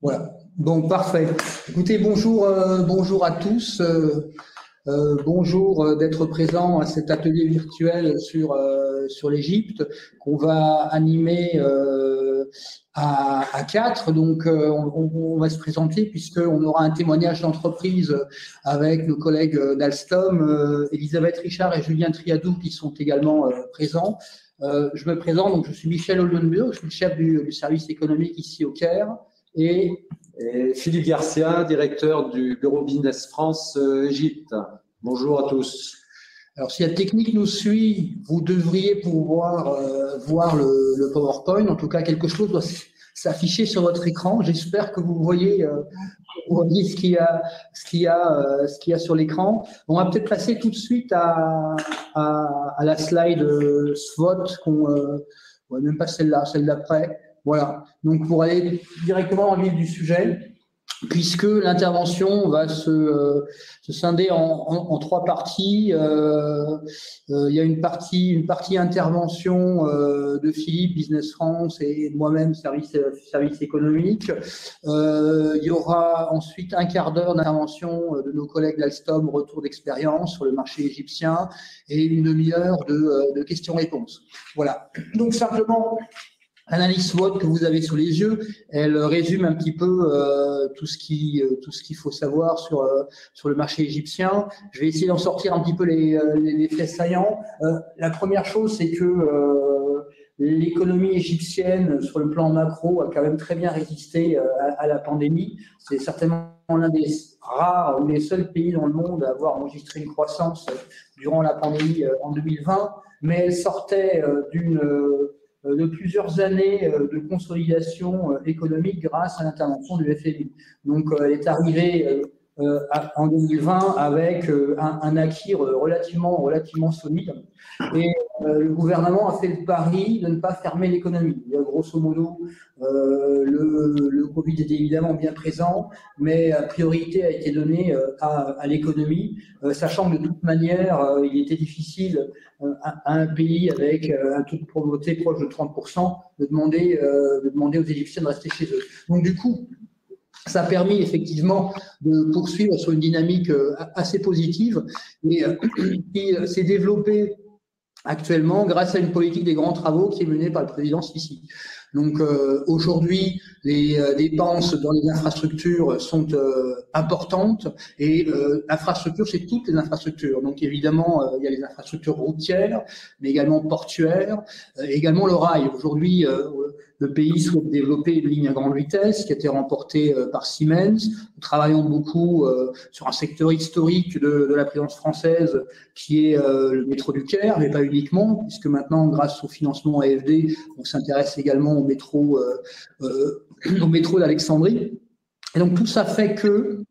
Voilà. Bon, parfait. Écoutez, bonjour, bonjour à tous. Bonjour d'être présent à cet atelier virtuel sur l'Égypte qu'on va animer à 4. Donc, on va se présenter puisqu'on aura un témoignage d'entreprise avec nos collègues d'Alstom, Elisabeth Richard et Julien Triadou qui sont également présents. Je me présente, donc je suis Michel Oldenburg, je suis le chef du service économique ici au Caire. Et Philippe Garcia, directeur du bureau Business France Égypte. Bonjour à tous. Alors, si la technique nous suit, vous devriez pouvoir voir le PowerPoint. En tout cas, quelque chose doit s'afficher sur votre écran. J'espère que vous voyez ce qu'il y a sur l'écran. On va peut-être passer tout de suite à la slide SWOT, même pas celle-là, celle d'après. Voilà, donc pour aller directement dans le vif du sujet, puisque l'intervention va se scinder en 3 parties. Il y a une partie intervention de Philippe, Business France, et moi-même, service économique. Il y aura ensuite un quart d'heure d'intervention de nos collègues d'Alstom, retour d'expérience sur le marché égyptien, et une demi-heure de questions-réponses. Voilà, donc simplement... L'analyse SWOT que vous avez sous les yeux, elle résume un petit peu tout ce qu'il faut savoir sur le marché égyptien. Je vais essayer d'en sortir un petit peu les faits saillants. La première chose, c'est que l'économie égyptienne, sur le plan macro, a quand même très bien résisté à la pandémie. C'est certainement l'un des rares ou les seuls pays dans le monde à avoir enregistré une croissance durant la pandémie en 2020, mais elle sortait de plusieurs années de consolidation économique grâce à l'intervention du FMI. Donc, elle est arrivée en 2020 avec un acquis relativement solide. Et le gouvernement a fait le pari de ne pas fermer l'économie. Grosso modo, le Covid était évidemment bien présent, mais priorité a été donnée à l'économie, sachant que de toute manière, il était difficile à un pays avec un taux de pauvreté proche de 30% de demander aux Égyptiens de rester chez eux. Donc du coup, ça a permis effectivement de poursuivre sur une dynamique assez positive et qui s'est développée actuellement grâce à une politique des grands travaux qui est menée par le président Sisi. Donc aujourd'hui, les dépenses dans les infrastructures sont importantes et infrastructures, c'est toutes les infrastructures. Donc évidemment, il y a les infrastructures routières, mais également portuaires, également le rail. Aujourd'hui, le pays souhaite développer une ligne à grande vitesse qui a été remportée par Siemens. Nous travaillons beaucoup sur un secteur historique de la présidence française qui est le métro du Caire, mais pas uniquement, puisque maintenant, grâce au financement AFD, on s'intéresse également au métro d'Alexandrie. Et donc tout ça fait que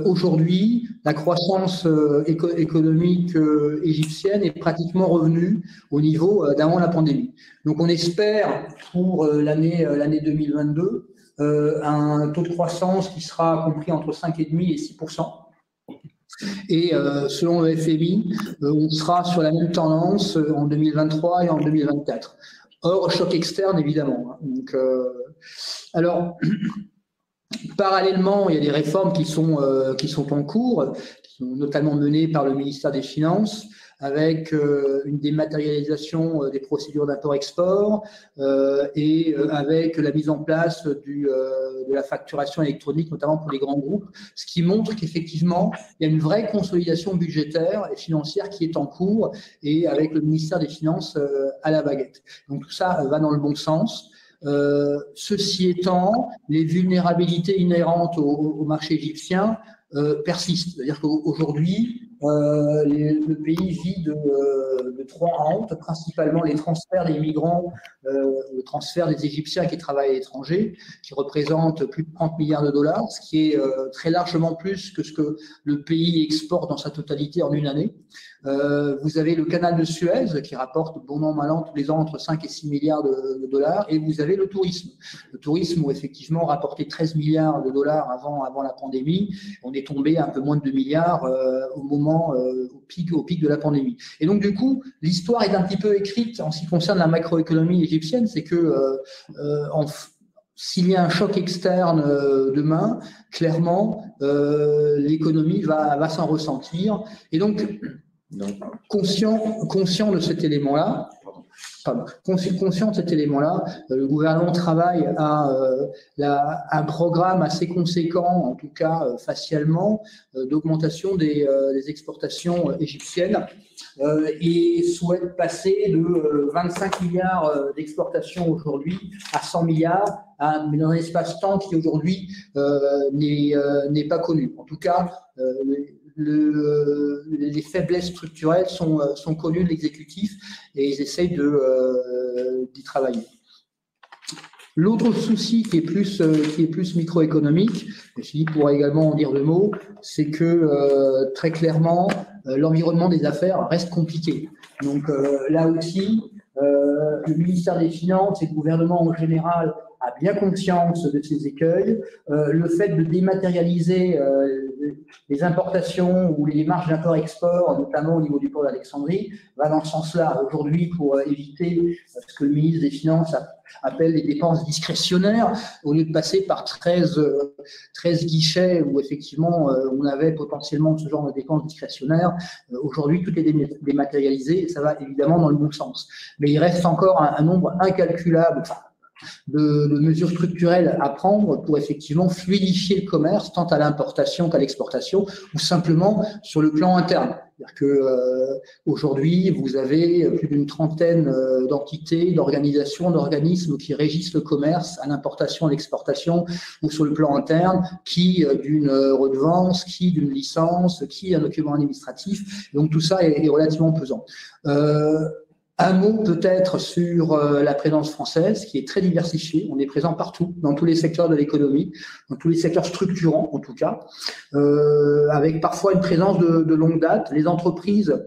aujourd'hui, la croissance économique égyptienne est pratiquement revenue au niveau d'avant la pandémie. Donc on espère pour l'année 2022 un taux de croissance qui sera compris entre 5,5 et 6%. Et selon le FMI, on sera sur la même tendance en 2023 et en 2024. Hors choc externe, évidemment. Donc, alors, parallèlement, il y a des réformes qui sont en cours, qui sont notamment menées par le ministère des Finances, avec une dématérialisation des procédures d'import-export et avec la mise en place de la facturation électronique, notamment pour les grands groupes, ce qui montre qu'effectivement, il y a une vraie consolidation budgétaire et financière qui est en cours et avec le ministère des Finances à la baguette. Donc tout ça va dans le bon sens. Ceci étant, les vulnérabilités inhérentes au marché égyptien persistent. C'est-à-dire qu'aujourd'hui, le pays vit de 3 rentes, principalement les transferts des migrants, le transfert des Égyptiens qui travaillent à l'étranger, qui représentent plus de 30 milliards de dollars, ce qui est très largement plus que ce que le pays exporte dans sa totalité en une année. Vous avez le canal de Suez qui rapporte bon an, mal an tous les ans entre 5 et 6 milliards de dollars, et vous avez le tourisme. Le tourisme où effectivement rapportait 13 milliards de dollars avant la pandémie, on est tombé à un peu moins de 2 milliards au pic de la pandémie. Et donc du coup, l'histoire est un petit peu écrite en ce qui concerne la macroéconomie égyptienne, c'est que s'il y a un choc externe demain, clairement, l'économie va s'en ressentir. Et donc, conscient de cet élément-là, conscient de cet élément-là, le gouvernement travaille à un programme assez conséquent, en tout cas facialement, d'augmentation des exportations égyptiennes et souhaite passer de 25 milliards d'exportations aujourd'hui à 100 milliards, mais dans un espace-temps qui aujourd'hui n'est pas connu. En tout cas, les faiblesses structurelles sont connues de l'exécutif et ils essayent d'y travailler. L'autre souci qui est plus microéconomique, et je pourrais également en dire deux mots, c'est que très clairement, l'environnement des affaires reste compliqué. Donc là aussi, le ministère des Finances et le gouvernement en général a bien conscience de ces écueils. Le fait de dématérialiser les importations ou les marges d'import-export, notamment au niveau du port d'Alexandrie, va dans ce sens-là aujourd'hui pour éviter ce que le ministre des Finances appelle les dépenses discrétionnaires, au lieu de passer par 13 guichets où effectivement on avait potentiellement ce genre de dépenses discrétionnaires. Aujourd'hui, tout est dématérialisé et ça va évidemment dans le bon sens. Mais il reste encore un nombre incalculable de mesures structurelles à prendre pour effectivement fluidifier le commerce, tant à l'importation qu'à l'exportation, ou simplement sur le plan interne. C'est-à-dire que aujourd'hui, vous avez plus d'une trentaine d'entités, d'organisations, d'organismes qui régissent le commerce à l'importation, à l'exportation, ou sur le plan interne, qui d'une redevance, qui d'une licence, qui d'un document administratif. Donc tout ça est relativement pesant. Un mot peut-être sur la présence française, qui est très diversifiée. On est présent partout, dans tous les secteurs de l'économie, dans tous les secteurs structurants en tout cas, avec parfois une présence de longue date. Les entreprises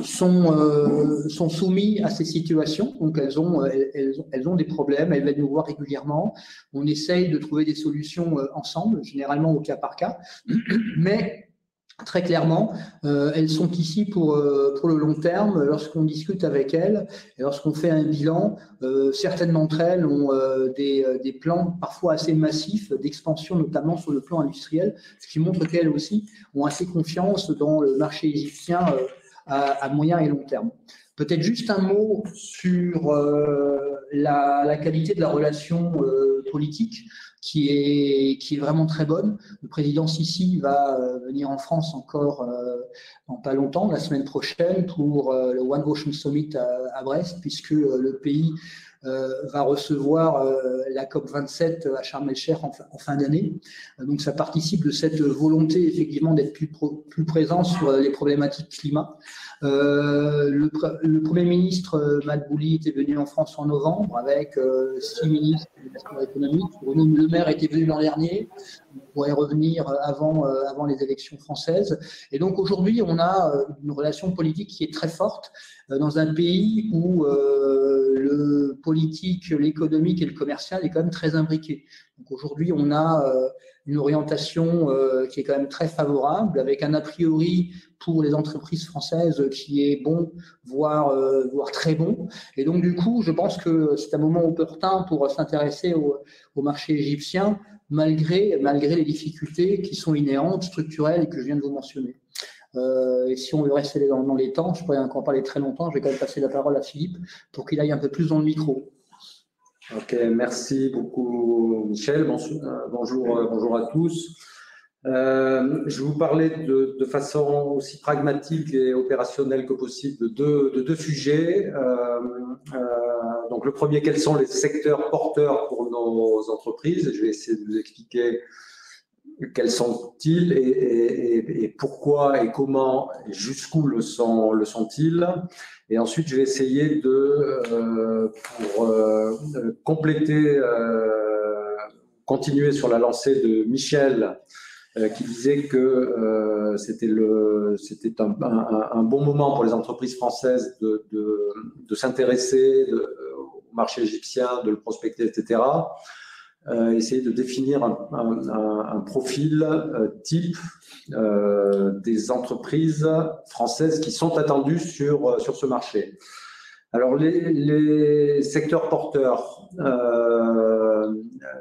sont soumises à ces situations, donc elles ont des problèmes, elles viennent nous voir régulièrement. On essaye de trouver des solutions ensemble, généralement au cas par cas, mais très clairement, elles sont ici pour le long terme. Lorsqu'on discute avec elles et lorsqu'on fait un bilan, certaines d'entre elles ont des plans parfois assez massifs d'expansion, notamment sur le plan industriel, ce qui montre qu'elles aussi ont assez confiance dans le marché égyptien à moyen et long terme. Peut-être juste un mot sur la qualité de la relation politique, qui est vraiment très bonne. Le président Sisi va venir en France encore dans pas longtemps, la semaine prochaine, pour le One Ocean Summit à Brest, puisque le pays va recevoir la COP27 à Sharm el-Sheikh en fin d'année. Donc ça participe de cette volonté effectivement d'être plus présent sur les problématiques climat. Le Premier ministre Madbouli était venu en France en novembre avec 6 ministres de l'aspect économique. Bruno Le Maire était venu l'an dernier. On pourrait revenir avant les élections françaises. Et donc aujourd'hui, on a une relation politique qui est très forte dans un pays où le politique, l'économique et le commercial est quand même très imbriqué. Donc aujourd'hui, on a une orientation qui est quand même très favorable, avec un a priori pour les entreprises françaises qui est bon, voire très bon. Et donc du coup, je pense que c'est un moment opportun pour s'intéresser au marché égyptien, malgré les difficultés qui sont inhérentes, structurelles et que je viens de vous mentionner. Et si on veut rester dans les temps, je pourrais encore parler très longtemps, je vais quand même passer la parole à Philippe pour qu'il aille un peu plus dans le micro. Ok, merci beaucoup Michel, bonjour à tous. Je vais vous parler de façon aussi pragmatique et opérationnelle que possible de deux sujets. Donc le premier, quels sont les secteurs porteurs pour nos entreprises? Je vais essayer de vous expliquer quels sont-ils et pourquoi et comment et jusqu'où le sont-ils. Et ensuite, je vais essayer pour compléter, continuer sur la lancée de Michel, qui disait que c'était un bon moment pour les entreprises françaises de s'intéresser au marché égyptien, de le prospecter, etc. Essayer de définir un profil type des entreprises françaises qui sont attendues sur ce marché. Alors, les secteurs porteurs,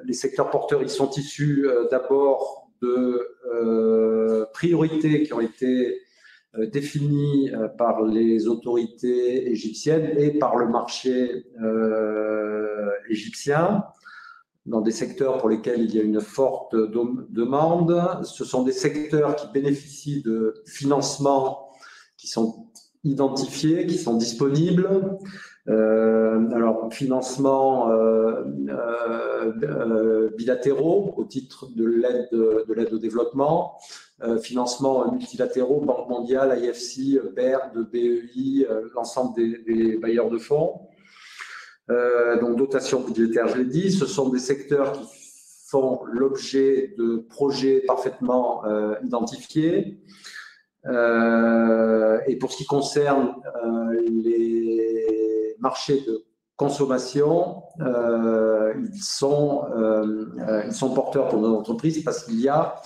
les secteurs porteurs, ils sont issus d'abord de priorités qui ont été définies par les autorités égyptiennes et par le marché égyptien, dans des secteurs pour lesquels il y a une forte demande. Ce sont des secteurs qui bénéficient de financements qui sont identifiés, qui sont disponibles. Alors, financements bilatéraux au titre de l'aide au développement, financements multilatéraux, Banque mondiale, IFC, BERD, BEI, l'ensemble des bailleurs de fonds. Donc, dotation budgétaire, je l'ai dit, ce sont des secteurs qui font l'objet de projets parfaitement identifiés. Et pour ce qui concerne les marchés de consommation, ils sont porteurs pour nos entreprises parce qu'il y a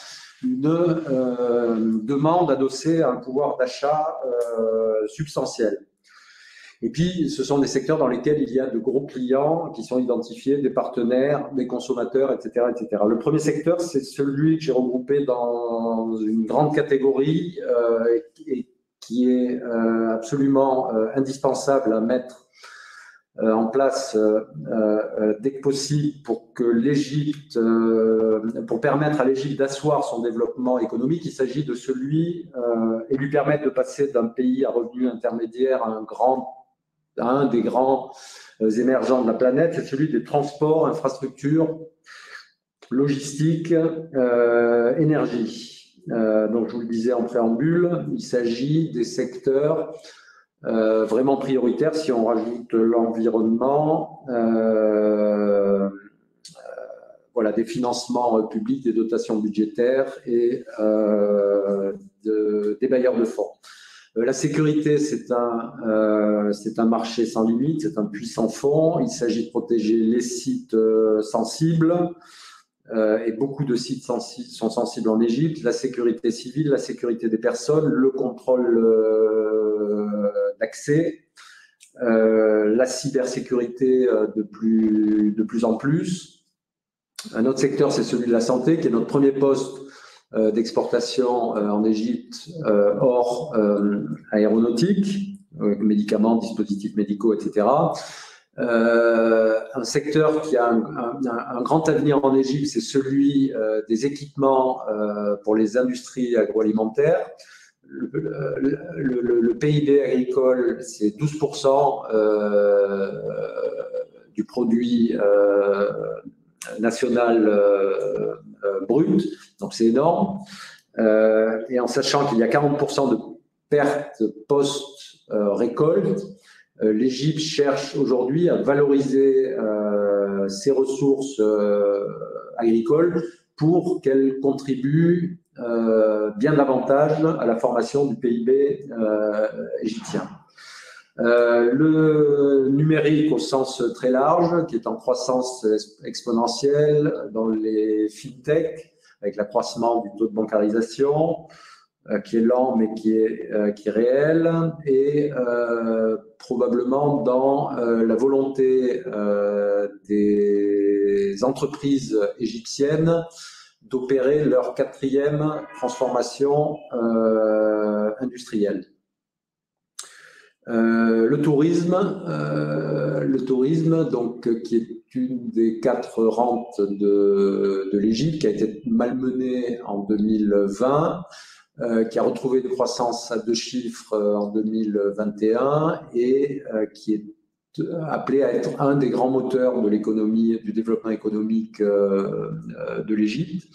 une demande adossée à un pouvoir d'achat substantiel. Et puis, ce sont des secteurs dans lesquels il y a de gros clients qui sont identifiés, des partenaires, des consommateurs, etc., etc. Le premier secteur, c'est celui que j'ai regroupé dans une grande catégorie et qui est absolument indispensable à mettre en place dès que possible pour que l'Égypte, pour permettre à l'Égypte d'asseoir son développement économique. Il s'agit de celui et lui permettre de passer d'un pays à revenu intermédiaire à un des grands émergents de la planète, c'est celui des transports, infrastructures, logistique, énergie. Donc, je vous le disais en préambule, il s'agit des secteurs vraiment prioritaires si on rajoute l'environnement, voilà, des financements publics, des dotations budgétaires et des bailleurs de fonds. La sécurité, c'est un marché sans limite, c'est un puissant fonds. Il s'agit de protéger les sites sensibles et beaucoup de sites sont sensibles en Égypte. La sécurité civile, la sécurité des personnes, le contrôle d'accès, la cybersécurité de plus en plus. Un autre secteur, c'est celui de la santé, qui est notre premier poste d'exportation en Égypte hors aéronautique, médicaments, dispositifs médicaux, etc. Un secteur qui a un grand avenir en Égypte, c'est celui des équipements pour les industries agroalimentaires. Le PIB agricole, c'est 12% du produit national brut, donc c'est énorme. Et en sachant qu'il y a 40% de pertes post-récolte, l'Égypte cherche aujourd'hui à valoriser ses ressources agricoles pour qu'elles contribuent bien davantage à la formation du PIB égyptien. Le numérique au sens très large, qui est en croissance exponentielle dans les fintech, avec l'accroissement du taux de bancarisation, qui est lent mais qui est réel, et probablement dans la volonté des entreprises égyptiennes d'opérer leur 4e transformation industrielle. Le tourisme, donc, qui est une des 4 rentes de l'Égypte, qui a été malmenée en 2020, qui a retrouvé une croissance à 2 chiffres en 2021 et qui est appelé à être un des grands moteurs de l'économie, du développement économique de l'Égypte.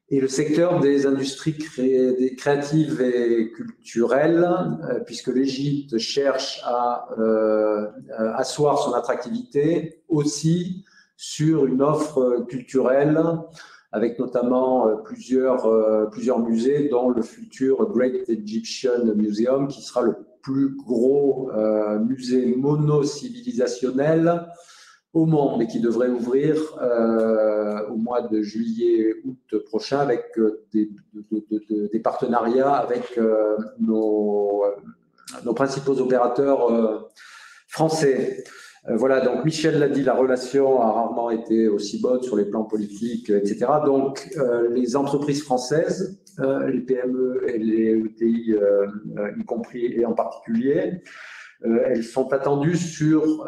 Et le secteur des industries créatives et culturelles, puisque l'Égypte cherche à asseoir son attractivité aussi sur une offre culturelle, avec notamment plusieurs musées, dont le futur Great Egyptian Museum, qui sera le plus gros musée monocivilisationnel au monde et qui devrait ouvrir au mois de juillet-août prochain avec des partenariats avec nos principaux opérateurs français. Voilà, donc Michel l'a dit, la relation a rarement été aussi bonne sur les plans politiques, etc. Donc, les entreprises françaises, les PME et les ETI, y compris et en particulier, elles sont attendues sur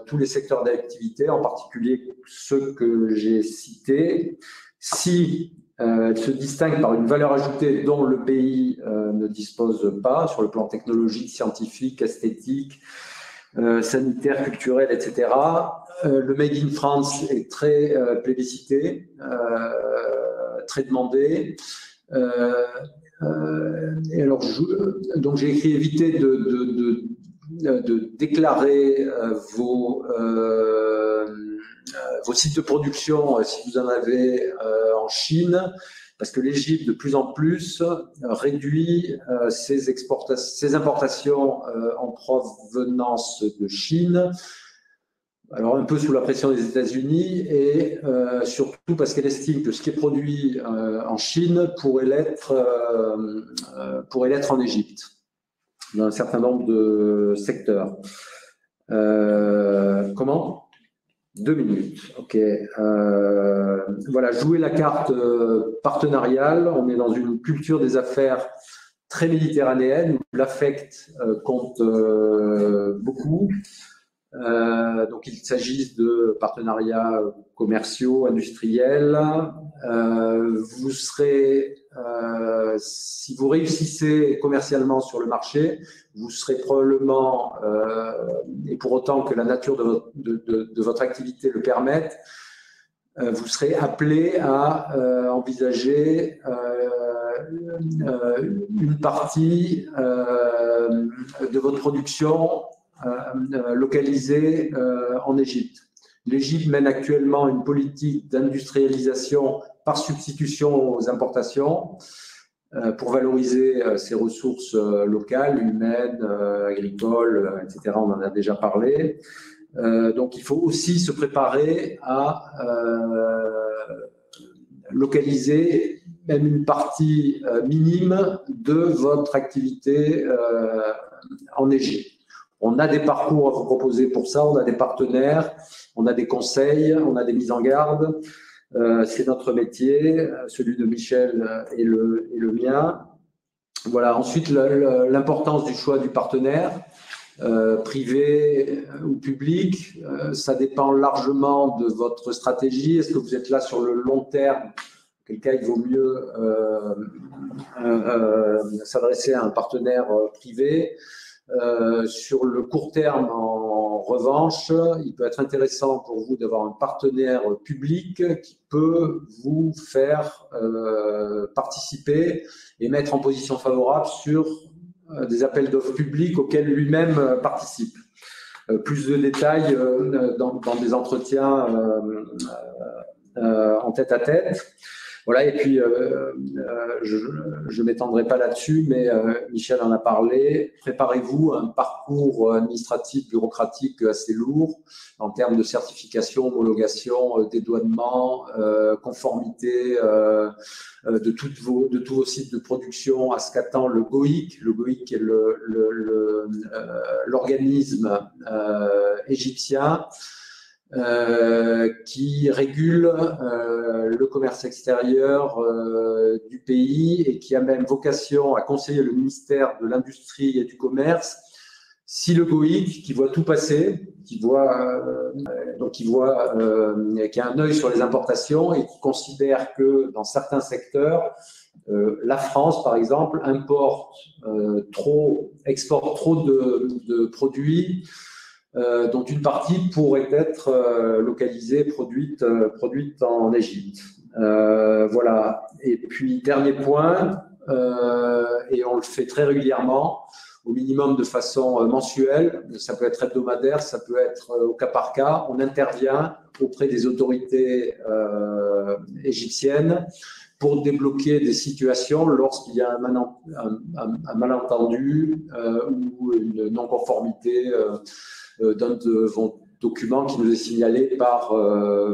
tous les secteurs d'activité, en particulier ceux que j'ai cités. Si elles se distinguent par une valeur ajoutée dont le pays ne dispose pas, sur le plan technologique, scientifique, esthétique, sanitaire, culturel, etc. Le Made in France est très plébiscité, très demandé. Et alors, donc j'ai écrit éviter de déclarer vos sites de production si vous en avez en Chine, parce que l'Égypte, de plus en plus, réduit ses importations en provenance de Chine, alors un peu sous la pression des États-Unis, et surtout parce qu'elle estime que ce qui est produit en Chine pourrait l'être en Égypte, dans un certain nombre de secteurs. Comment ? 2 minutes, ok. Voilà, jouer la carte partenariale. On est dans une culture des affaires très méditerranéenne où l'affect compte beaucoup. Donc, il s'agisse de partenariats commerciaux, industriels. Vous serez, si vous réussissez commercialement sur le marché, vous serez probablement, et pour autant que la nature de votre activité le permette, vous serez appelé à envisager une partie de votre production localisée en Égypte. L'Égypte mène actuellement une politique d'industrialisation par substitution aux importations pour valoriser ses ressources locales, humaines, agricoles, etc. On en a déjà parlé. Donc, il faut aussi se préparer à localiser même une partie minime de votre activité en Égypte. On a des parcours à vous proposer pour ça, on a des partenaires, on a des conseils, on a des mises en garde. C'est notre métier, celui de Michel et le mien. Voilà. Ensuite, l'importance du choix du partenaire, privé ou public, ça dépend largement de votre stratégie. Est-ce que vous êtes là sur le long terme? Auquel cas, il vaut mieux s'adresser à un partenaire privé. Sur le court terme, en revanche, il peut être intéressant pour vous d'avoir un partenaire public qui peut vous faire participer et mettre en position favorable sur des appels d'offres publics auxquels lui-même participe. Plus de détails dans des entretiens en tête-à-tête. Voilà, et puis je ne m'étendrai pas là-dessus, mais Michel en a parlé. Préparez-vous à un parcours administratif, bureaucratique assez lourd en termes de certification, homologation, dédouanement, conformité de tous vos sites de production à ce qu'attend le GOIC. Le GOIC est l'organisme égyptien qui régule le commerce extérieur du pays et qui a même vocation à conseiller le ministère de l'Industrie et du Commerce. Si le GOIC, qui voit tout passer, qui a un œil sur les importations et qui considère que dans certains secteurs, la France, par exemple, exporte trop de produits dont une partie pourrait être localisée, produite en Égypte. Voilà. Et puis, dernier point, et on le fait très régulièrement, au minimum de façon mensuelle, ça peut être hebdomadaire, ça peut être au cas par cas, on intervient auprès des autorités égyptiennes pour débloquer des situations lorsqu'il y a un malentendu ou une non-conformité d'un de vos documents qui nous est signalé par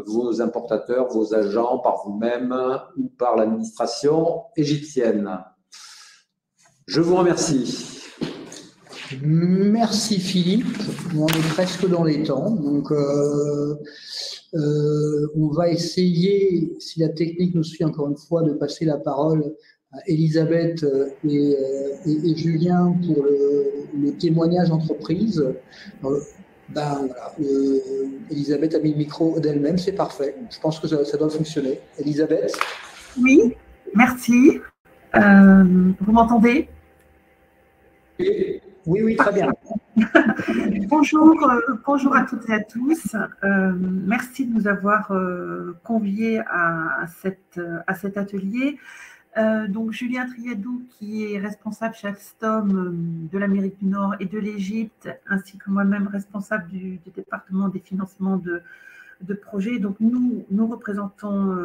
vos importateurs, vos agents, par vous-même ou par l'administration égyptienne. Je vous remercie. Merci Philippe. On est presque dans les temps. Donc, on va essayer, si la technique nous suit encore une fois, de passer la parole à Elisabeth et Julien pour le témoignage entreprise. Ben, voilà, Elisabeth a mis le micro d'elle-même, c'est parfait. Je pense que ça doit fonctionner. Elisabeth? Oui, merci. Vous m'entendez? Oui, très bien. Bonjour à toutes et à tous. Merci de nous avoir conviés à cet atelier. Donc, Julien Triadou, qui est responsable chez Alstom de l'Amérique du Nord et de l'Égypte, ainsi que moi-même responsable du département des financements de projets. Donc, nous représentons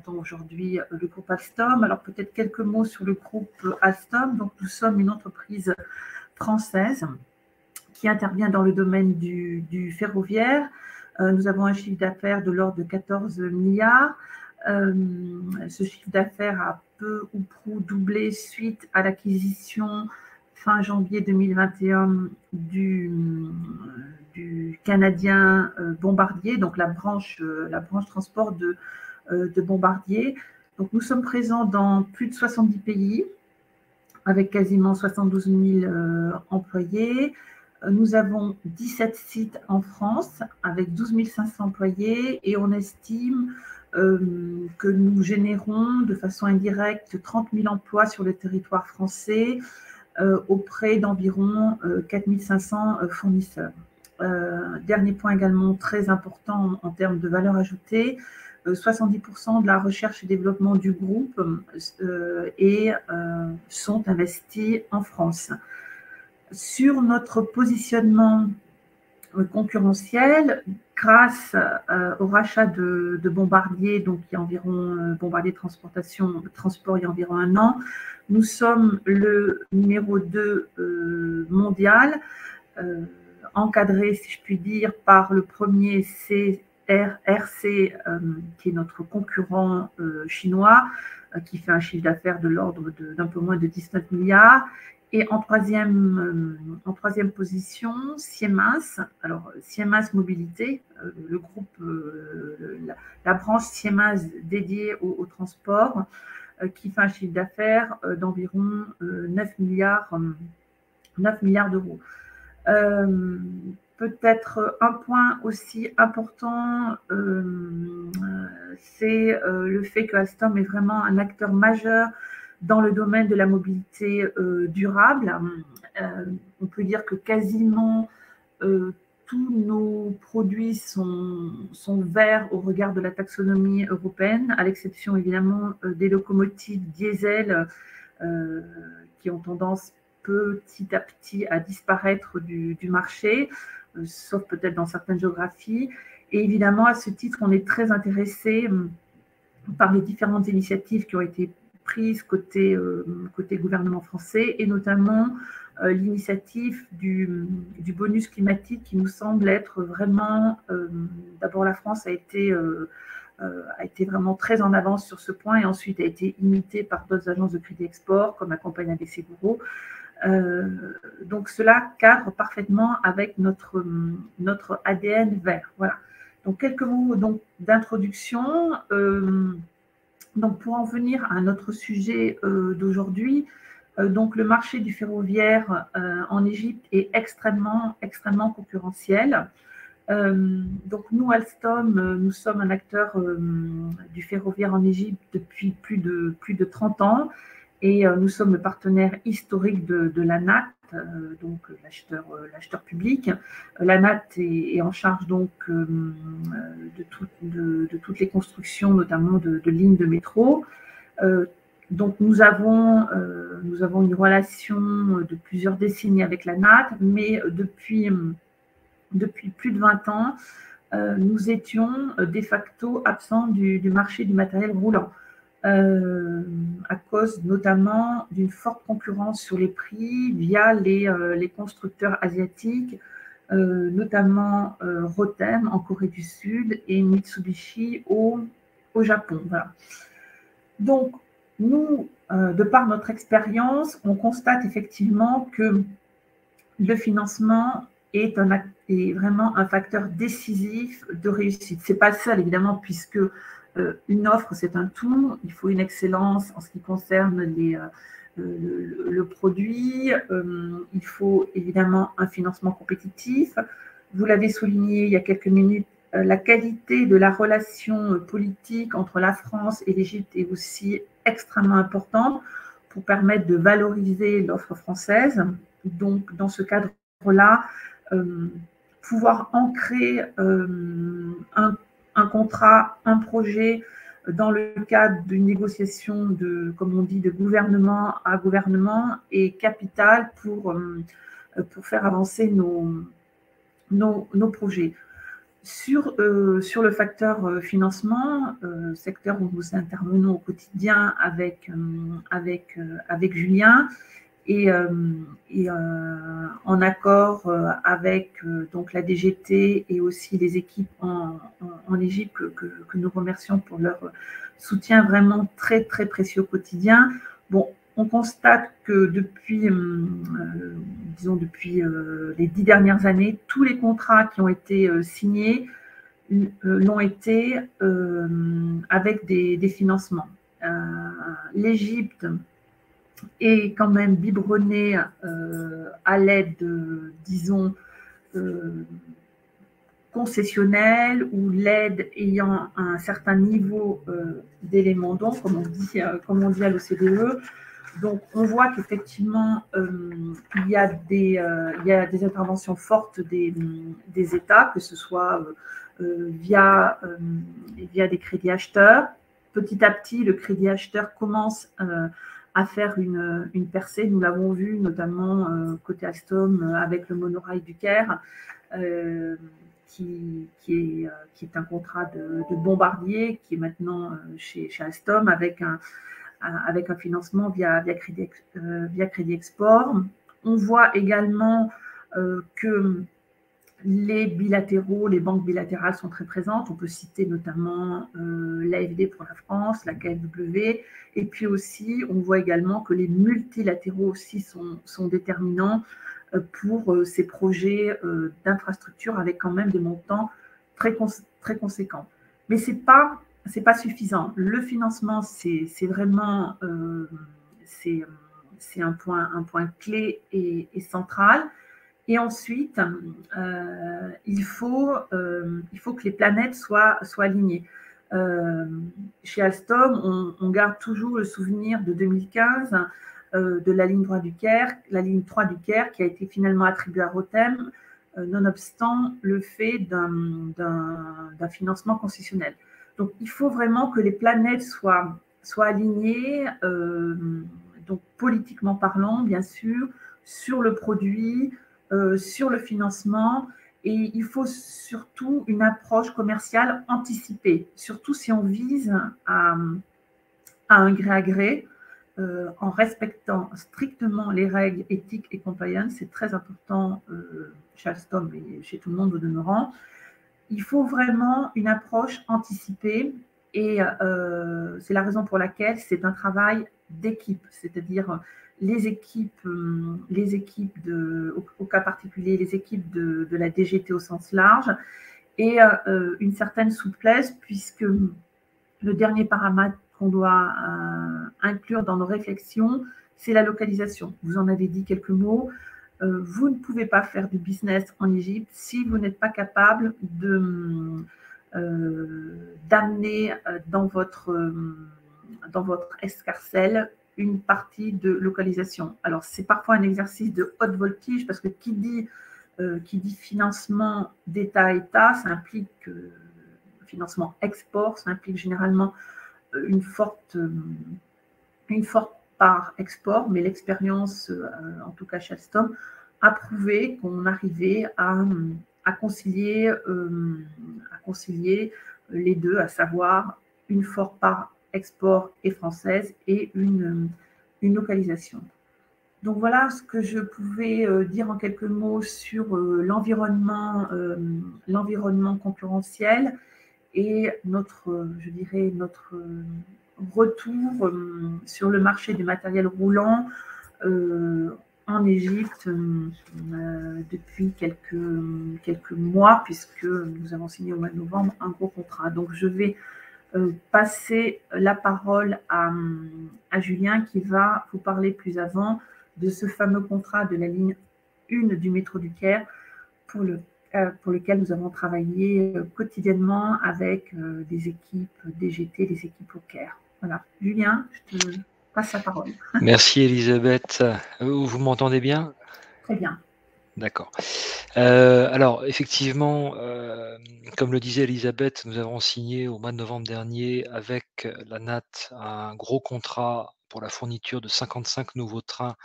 aujourd'hui le groupe Alstom. Alors, peut-être quelques mots sur le groupe Alstom. Donc, nous sommes une entreprise française qui intervient dans le domaine du ferroviaire. Nous avons un chiffre d'affaires de l'ordre de 14 milliards. Ce chiffre d'affaires a peu ou prou doublé suite à l'acquisition fin janvier 2021 du canadien Bombardier, donc la branche transport de Bombardier. Donc nous sommes présents dans plus de 70 pays avec quasiment 72 000 employés. Nous avons 17 sites en France avec 12 500 employés et on estime que nous générons de façon indirecte 30 000 emplois sur le territoire français auprès d'environ 4 500 fournisseurs. Dernier point également très important en termes de valeur ajoutée, 70% de la recherche et développement du groupe sont investis en France. Sur notre positionnement concurrentiel, grâce au rachat de Bombardier, donc il y a environ Bombardier Transport il y a environ un an, nous sommes le numéro 2 mondial, encadré, si je puis dire, par le premier RC, qui est notre concurrent chinois, qui fait un chiffre d'affaires de l'ordre d'un peu moins de 19 milliards. Et en troisième position, Siemens. Alors, Siemens Mobilité, le groupe, la branche Siemens dédiée au transport, qui fait un chiffre d'affaires d'environ 9 milliards d'euros. Peut-être un point aussi important, c'est le fait que Alstom est vraiment un acteur majeur dans le domaine de la mobilité durable. On peut dire que quasiment tous nos produits sont verts au regard de la taxonomie européenne, à l'exception évidemment des locomotives diesel qui ont tendance petit à petit à disparaître du marché, sauf peut-être dans certaines géographies. Et évidemment, à ce titre, on est très intéressé par les différentes initiatives qui ont été prises côté gouvernement français, et notamment l'initiative du bonus climatique qui nous semble être vraiment, d'abord la France a été vraiment très en avance sur ce point et ensuite a été imitée par d'autres agences de crédit export comme la compagnie ABC Bureau. Donc cela cadre parfaitement avec notre ADN vert. Voilà. Donc quelques mots d'introduction. Donc pour en venir à notre sujet d'aujourd'hui, donc le marché du ferroviaire en Égypte est extrêmement concurrentiel. Donc nous, Alstom, nous sommes un acteur du ferroviaire en Égypte depuis plus de 30 ans et nous sommes le partenaire historique de l'ANAT, donc l'acheteur public. L'ANAT est en charge donc de toutes les constructions, notamment de lignes de métro. Donc nous avons une relation de plusieurs décennies avec l'ANAT, mais depuis plus de 20 ans, nous étions de facto absents du marché du matériel roulant, à cause notamment d'une forte concurrence sur les prix via les constructeurs asiatiques, notamment Rotem en Corée du Sud et Mitsubishi au Japon. Voilà. Donc, nous, de par notre expérience, on constate effectivement que le financement est vraiment un facteur décisif de réussite. Ce n'est pas le seul, évidemment, puisque une offre, c'est un tout. Il faut une excellence en ce qui concerne le produit. Il faut évidemment un financement compétitif. Vous l'avez souligné il y a quelques minutes, la qualité de la relation politique entre la France et l'Égypte est aussi extrêmement importante pour permettre de valoriser l'offre française. Donc, dans ce cadre-là, pouvoir ancrer un contrat, un projet dans le cadre d'une négociation comme on dit, de gouvernement à gouvernement est capital pour faire avancer nos projets. Sur le facteur financement, secteur où nous intervenons au quotidien avec Julien, et en accord avec donc la DGT et aussi les équipes en Égypte que nous remercions pour leur soutien vraiment très, très précieux au quotidien. Bon, on constate que depuis les 10 dernières années, tous les contrats qui ont été signés l'ont été avec des financements. L'Égypte est quand même biberonnée à l'aide, disons, concessionnelle ou l'aide ayant un certain niveau d'éléments dons, comme on dit à l'OCDE. Donc, on voit qu'effectivement, il y a des interventions fortes des États, que ce soit via des crédits acheteurs. Petit à petit, le crédit acheteur commence à faire une percée. Nous l'avons vu notamment côté Alstom avec le monorail du Caire, qui est un contrat de Bombardier, qui est maintenant chez Alstom avec un financement via Crédit Export. On voit également que les banques bilatérales sont très présentes. On peut citer notamment l'AFD pour la France, la KfW, et puis aussi, on voit également que les multilatéraux aussi sont déterminants pour ces projets d'infrastructure avec quand même des montants très conséquents. Mais c'est pas suffisant. Le financement, c'est vraiment c'est un point clé et central. Et ensuite, il faut que les planètes soient alignées. Chez Alstom, on garde toujours le souvenir de 2015 de la ligne 3 du Caire, qui a été finalement attribuée à Rotem, nonobstant le fait d'un financement concessionnel. Donc, il faut vraiment que les planètes soient alignées, donc politiquement parlant, bien sûr, sur le produit, sur le financement, et il faut surtout une approche commerciale anticipée, surtout si on vise à un gré à gré, en respectant strictement les règles éthiques et compliance. C'est très important chez Alstom et chez tout le monde au demeurant. Il faut vraiment une approche anticipée, et c'est la raison pour laquelle c'est un travail d'équipe, c'est-à-dire les équipes au cas particulier, les équipes de la DGT au sens large, et une certaine souplesse, puisque le dernier paramètre qu'on doit inclure dans nos réflexions, c'est la localisation. Vous en avez dit quelques mots. Vous ne pouvez pas faire du business en Égypte si vous n'êtes pas capable d'amener dans votre escarcelle une partie de localisation. Alors, c'est parfois un exercice de haute voltige, parce que qui dit financement d'État, ça implique financement export, ça implique généralement une forte part export, mais l'expérience, en tout cas chez Alstom, a prouvé qu'on arrivait à concilier les deux, à savoir une forte part export et française et une localisation. Donc voilà ce que je pouvais dire en quelques mots sur l'environnement concurrentiel et notre retour sur le marché du matériel roulant. en Égypte depuis quelques mois, puisque nous avons signé au mois de novembre un gros contrat. Donc, je vais passer la parole à Julien qui va vous parler plus avant de ce fameux contrat de la ligne 1 du métro du Caire pour lequel nous avons travaillé quotidiennement avec des équipes DGT, des équipes au Caire. Voilà. Julien, je te passe la parole. Merci Elisabeth. Vous m'entendez bien? Très bien. D'accord. Alors effectivement, comme le disait Elisabeth, nous avons signé au mois de novembre dernier avec la NAT un gros contrat pour la fourniture de 55 nouveaux trains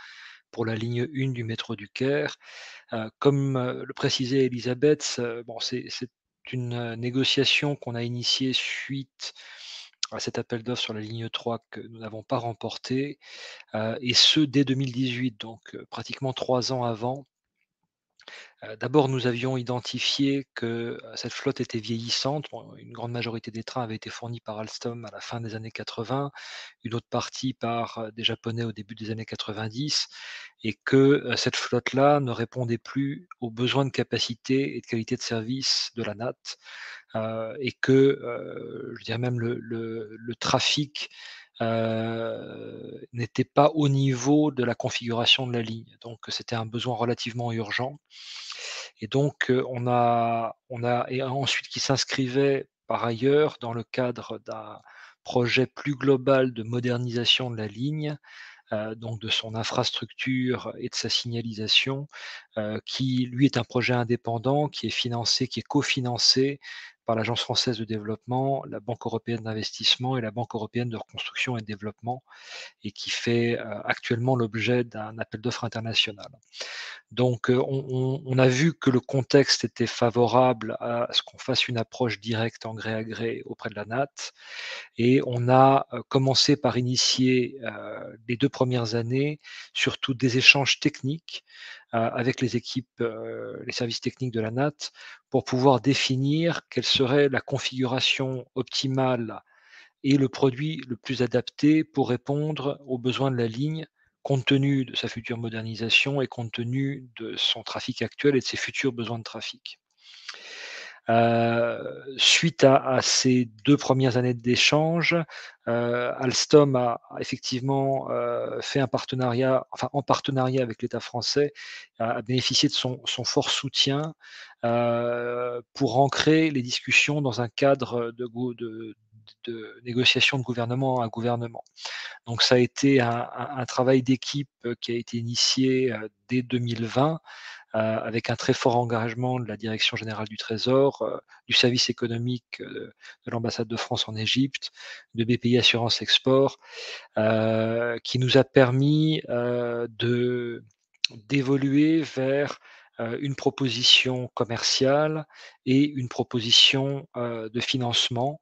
pour la ligne 1 du métro du Caire. Comme le précisait Elisabeth, bon, c'est une négociation qu'on a initiée suite à cet appel d'offres sur la ligne 3 que nous n'avons pas remporté, et ce dès 2018, donc pratiquement 3 ans avant. D'abord, nous avions identifié que cette flotte était vieillissante. Bon, une grande majorité des trains avaient été fournis par Alstom à la fin des années 80, une autre partie par des Japonais au début des années 90, et que cette flotte-là ne répondait plus aux besoins de capacité et de qualité de service de la NAT, et que, je dirais même le trafic n'était pas au niveau de la configuration de la ligne. Donc c'était un besoin relativement urgent. Et donc, et ensuite qui s'inscrivait par ailleurs dans le cadre d'un projet plus global de modernisation de la ligne, donc de son infrastructure et de sa signalisation, qui lui est un projet indépendant, qui est cofinancé par l'Agence française de développement, la Banque européenne d'investissement et la Banque européenne de reconstruction et de développement, et qui fait actuellement l'objet d'un appel d'offres international. Donc, on a vu que le contexte était favorable à ce qu'on fasse une approche directe en gré à gré auprès de la NAT, et on a commencé par initier les 2 premières années, surtout des échanges techniques avec les équipes, les services techniques de la NAT, pour pouvoir définir quelle serait la configuration optimale et le produit le plus adapté pour répondre aux besoins de la ligne, compte tenu de sa future modernisation et compte tenu de son trafic actuel et de ses futurs besoins de trafic. Suite à ces 2 premières années d'échange, Alstom a effectivement fait un partenariat, enfin en partenariat avec l'État français, a bénéficié de son fort soutien pour ancrer les discussions dans un cadre de négociation de gouvernement à gouvernement. Donc ça a été un travail d'équipe qui a été initié dès 2020, avec un très fort engagement de la Direction générale du Trésor, du service économique de l'ambassade de France en Égypte, de BPI Assurance Export, qui nous a permis d'évoluer vers une proposition commerciale et une proposition de financement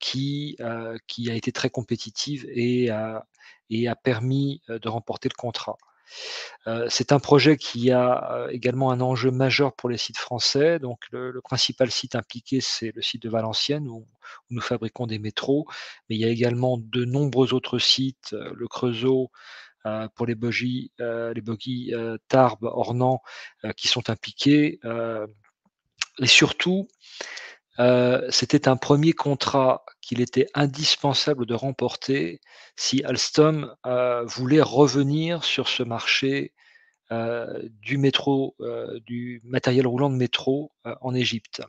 qui a été très compétitive et a permis de remporter le contrat. C'est un projet qui a également un enjeu majeur pour les sites français. Donc le principal site impliqué, c'est le site de Valenciennes où nous fabriquons des métros, mais il y a également de nombreux autres sites, le Creusot, pour les bogies Tarbes, Ornans, qui sont impliqués. Et surtout, c'était un premier contrat qu'il était indispensable de remporter si Alstom voulait revenir sur ce marché du métro, du matériel roulant de métro en Égypte.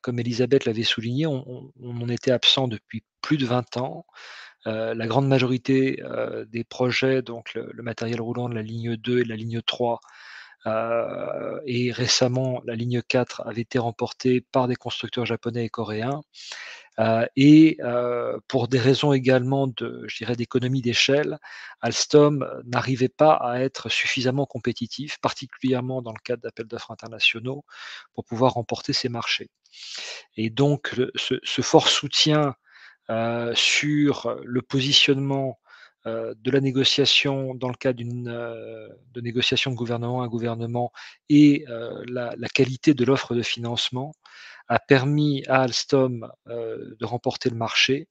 Comme Elisabeth l'avait souligné, on en était absent depuis plus de 20 ans. La grande majorité des projets, donc le matériel roulant de la ligne 2 et de la ligne 3, et récemment la ligne 4 avait été remportée par des constructeurs japonais et coréens. Et pour des raisons également je dirais, d'économie d'échelle, Alstom n'arrivait pas à être suffisamment compétitif, particulièrement dans le cadre d'appels d'offres internationaux, pour pouvoir remporter ces marchés. Et donc ce fort soutien sur le positionnement de la négociation dans le cadre de négociation de gouvernement à gouvernement et la qualité de l'offre de financement a permis à Alstom de remporter le marché.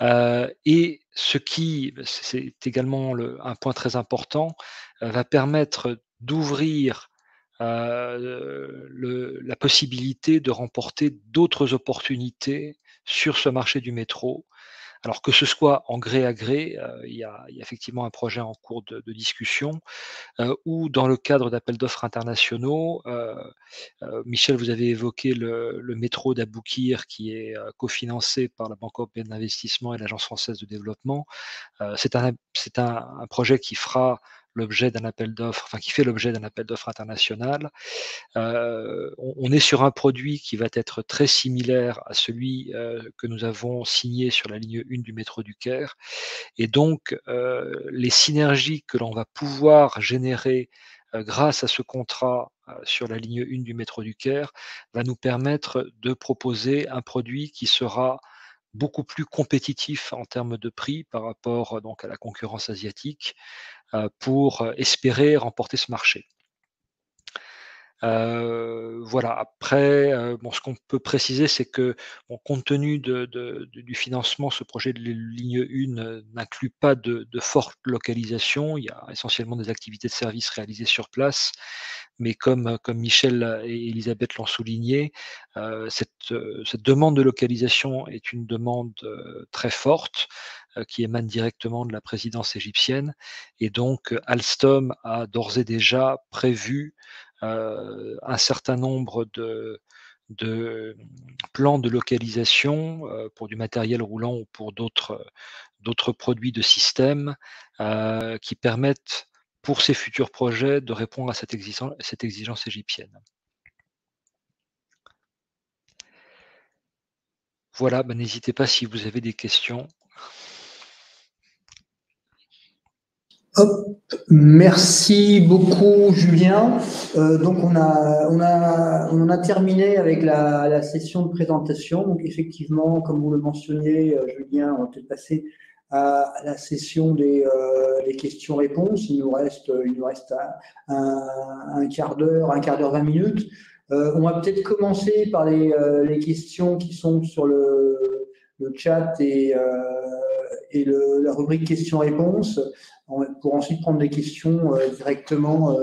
Et ce qui, c'est également un point très important, va permettre d'ouvrir la possibilité de remporter d'autres opportunités sur ce marché du métro. Alors que ce soit en gré à gré, il y a effectivement un projet en cours de discussion, ou dans le cadre d'appels d'offres internationaux. Michel, vous avez évoqué le métro d'Aboukir qui est cofinancé par la Banque européenne d'investissement et l'Agence française de développement. C'est un projet qui fera l'objet d'un appel d'offres, enfin qui fait l'objet d'un appel d'offres international. On est sur un produit qui va être très similaire à celui que nous avons signé sur la ligne 1 du métro du Caire. Et donc, les synergies que l'on va pouvoir générer grâce à ce contrat sur la ligne 1 du métro du Caire va nous permettre de proposer un produit qui sera beaucoup plus compétitif en termes de prix par rapport donc à la concurrence asiatique pour espérer remporter ce marché. Voilà. Après, bon, ce qu'on peut préciser, c'est que, bon, compte tenu du financement, ce projet de ligne 1 n'inclut pas de forte localisation. Il y a essentiellement des activités de service réalisées sur place. Mais comme Michel et Elisabeth l'ont souligné, cette demande de localisation est une demande très forte qui émane directement de la présidence égyptienne. Et donc, Alstom a d'ores et déjà prévu un certain nombre de plans de localisation pour du matériel roulant ou pour d'autres produits de système qui permettent pour ces futurs projets de répondre à cette exigence égyptienne. Voilà, ben n'hésitez pas si vous avez des questions. Hop, merci beaucoup Julien. Donc on en a terminé avec la session de présentation. Donc effectivement, comme vous le mentionniez, Julien, on va peut-être passer à la session des questions-réponses. Il nous reste un quart d'heure, 20 minutes. On va peut-être commencer par les questions qui sont sur le chat et la rubrique questions-réponses, pour ensuite prendre des questions directement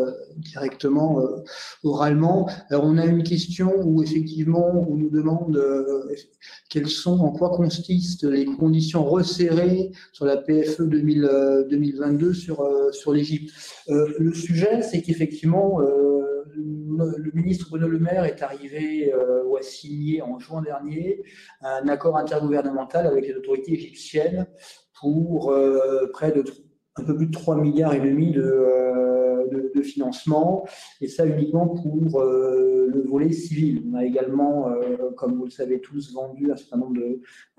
oralement. Alors, on a une question où effectivement on nous demande en quoi consistent les conditions resserrées sur la PFE 2022 sur l'Égypte. Le sujet, c'est qu'effectivement le ministre Bruno Le Maire est arrivé ou a signé en juin dernier un accord intergouvernemental avec les autorités égyptiennes pour un peu plus de 3,5 milliards de financement, et ça uniquement pour le volet civil. On a également, comme vous le savez tous, vendu un certain nombre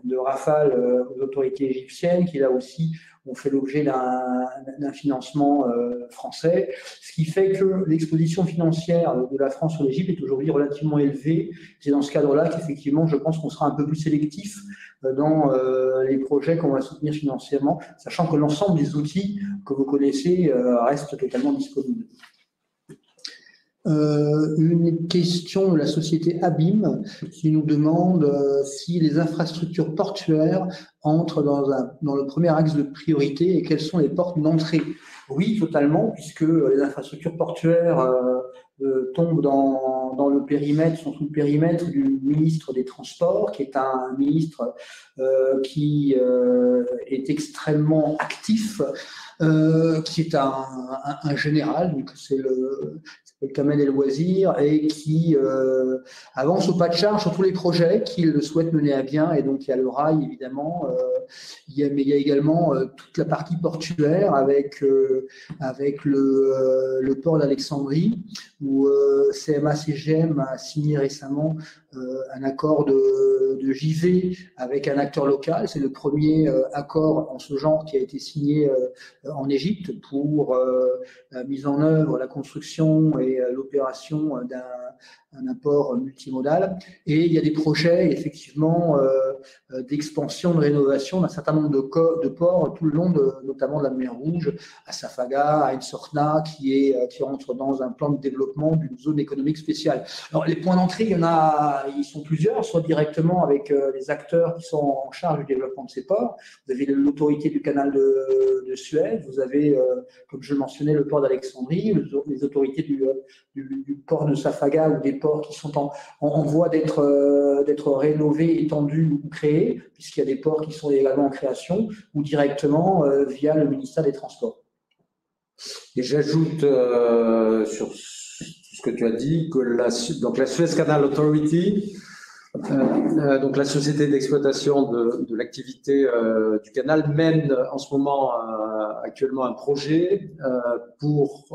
de rafales aux autorités égyptiennes qui là aussi ont fait l'objet d'un financement français, ce qui fait que l'exposition financière de la France sur l'Égypte est aujourd'hui relativement élevée. C'est dans ce cadre-là qu'effectivement, je pense qu'on sera un peu plus sélectif dans les projets qu'on va soutenir financièrement, sachant que l'ensemble des outils que vous connaissez restent totalement disponibles. Une question de la société Abim qui nous demande si les infrastructures portuaires entrent dans le premier axe de priorité et quelles sont les portes d'entrée. Oui, totalement, puisque les infrastructures portuaires tombent sont sous le périmètre du ministre des Transports, qui est un ministre qui est extrêmement actif, qui est un général, donc c'est le Kamel El Wazir, et qui avance au pas de charge sur tous les projets qu'il souhaite mener à bien. Et donc il y a le rail évidemment, mais il y a également toute la partie portuaire avec le port d'Alexandrie, où CMA-CGM a signé récemment un accord de JV avec un acteur local. C'est le premier accord en ce genre qui a été signé en Égypte pour la mise en œuvre, la construction et l'opération un apport multimodal. Et il y a des projets, effectivement, d'expansion, de rénovation d'un certain nombre de ports tout le long, notamment de la mer Rouge, à Safaga, à Ensorna, qui rentre dans un plan de développement d'une zone économique spéciale. Alors, les points d'entrée, ils sont plusieurs, soit directement avec les acteurs qui sont en charge du développement de ces ports. Vous avez l'autorité du canal de Suez, vous avez, comme je le mentionnais, le port d'Alexandrie, les autorités du port de Safaga ou des ports qui sont en voie d'être rénovés, étendus ou créés, puisqu'il y a des ports qui sont également en création, ou directement via le ministère des Transports. Et j'ajoute sur ce que tu as dit que la Suez Canal Authority, donc la société d'exploitation de l'activité du canal, mène en ce moment actuellement un projet pour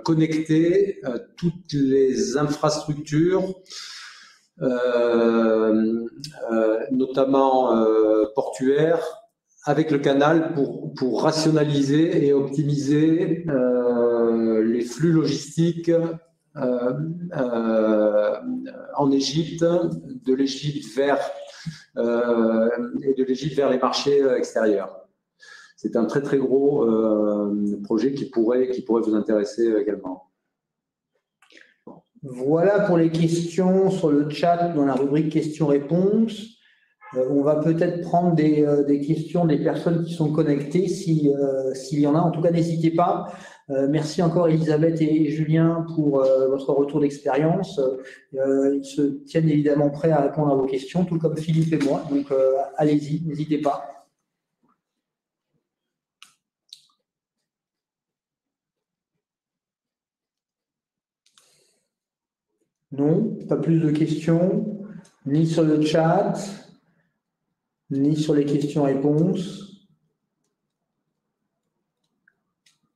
connecter toutes les infrastructures, notamment portuaires, avec le canal pour rationaliser et optimiser les flux logistiques en Égypte, de l'Égypte vers les marchés extérieurs. C'est un très très gros projet qui pourrait vous intéresser également. Voilà pour les questions sur le chat dans la rubrique questions-réponses. On va peut-être prendre des questions des personnes qui sont connectées, s'il y en a. En tout cas, n'hésitez pas. Merci encore Elisabeth et Julien pour votre retour d'expérience. Ils se tiennent évidemment prêts à répondre à vos questions, tout comme Philippe et moi. Donc, allez-y, n'hésitez pas. Non, pas plus de questions, ni sur le chat, ni sur les questions-réponses.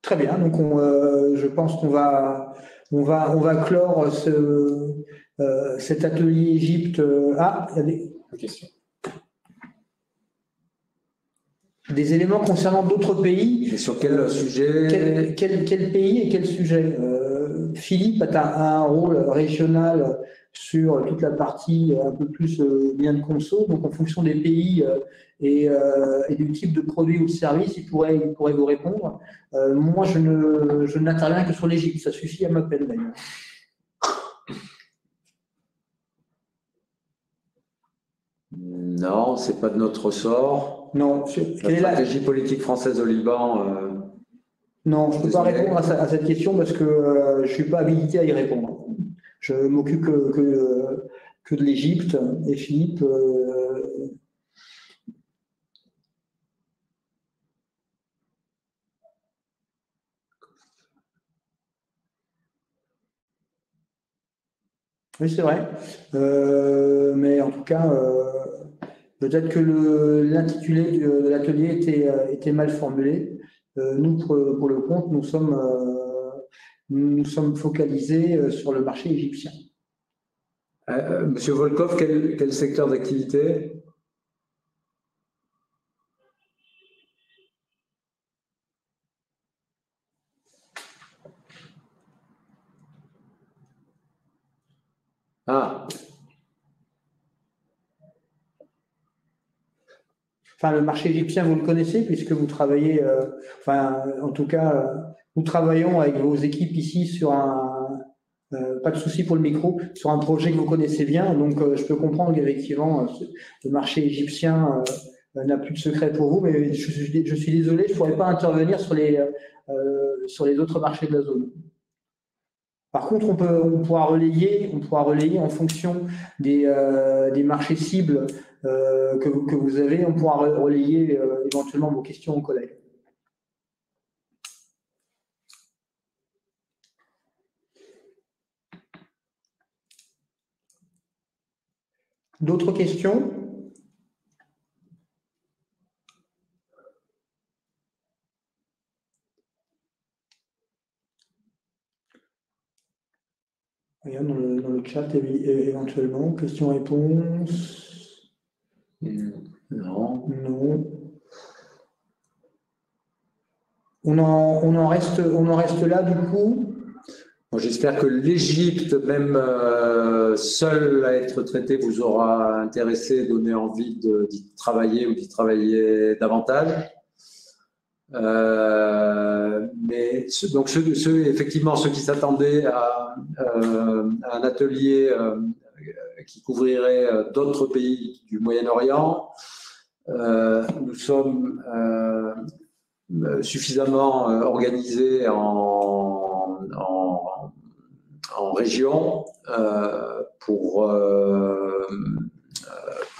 Très bien, donc je pense qu'on va clore cet atelier Égypte. Ah, il y a des questions. Des éléments concernant d'autres pays. Et sur quel sujet? Quel pays et quel sujet? Philippe a un rôle régional sur toute la partie un peu plus bien de conso. Donc, en fonction des pays et du type de produit ou de service, il pourrait vous répondre. Moi, je n'interviens que sur l'Égypte. Ça suffit à m'appeler d'ailleurs. Non, c'est pas de notre ressort. Non. La stratégie politique française au Liban. Non, je ne peux pas répondre à cette question parce que je ne suis pas habilité à y répondre. Je m'occupe que de l'Égypte et Philippe. Oui, c'est vrai. Mais en tout cas, peut-être que l'intitulé de l'atelier était mal formulé. Nous, pour le compte, nous sommes focalisés sur le marché égyptien. Monsieur Volkov, quel secteur d'activité? Ah. Enfin, le marché égyptien, vous le connaissez puisque vous travaillez, en tout cas, nous travaillons avec vos équipes ici sur pas de souci pour le micro, sur un projet que vous connaissez bien. Donc, je peux comprendre qu'effectivement, le marché égyptien n'a plus de secret pour vous, mais je suis désolé, je ne pourrais pas intervenir sur les autres marchés de la zone. Par contre, on pourra relayer en fonction des marchés cibles que vous avez, on pourra relayer éventuellement vos questions aux collègues. D'autres questions? Regarde dans le chat éventuellement, questions-réponses. Non. Non. On en reste là du coup. J'espère que l'Égypte, même seule à être traitée, vous aura intéressé, donné envie d'y travailler ou d'y travailler davantage. Mais donc effectivement, ceux qui s'attendaient à un atelier qui couvrirait d'autres pays du Moyen-Orient, nous sommes suffisamment organisés en région pour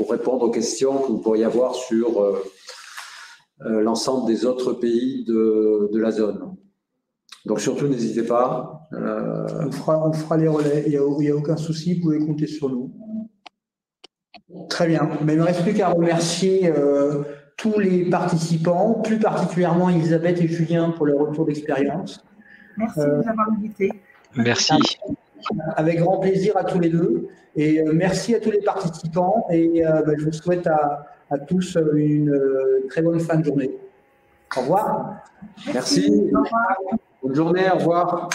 répondre aux questions que vous pourriez avoir sur l'ensemble des autres pays de la zone. Donc surtout, n'hésitez pas. On fera les relais, il n'y a aucun souci, vous pouvez compter sur nous. Très bien, mais il ne me reste plus qu'à remercier tous les participants, plus particulièrement Elisabeth et Julien pour leur retour d'expérience. Merci de nous avoir invités. Merci. Avec grand plaisir à tous les deux. Et merci à tous les participants. Et je vous souhaite à tous une très bonne fin de journée. Au revoir. Merci. Au revoir. Bonne journée, au revoir.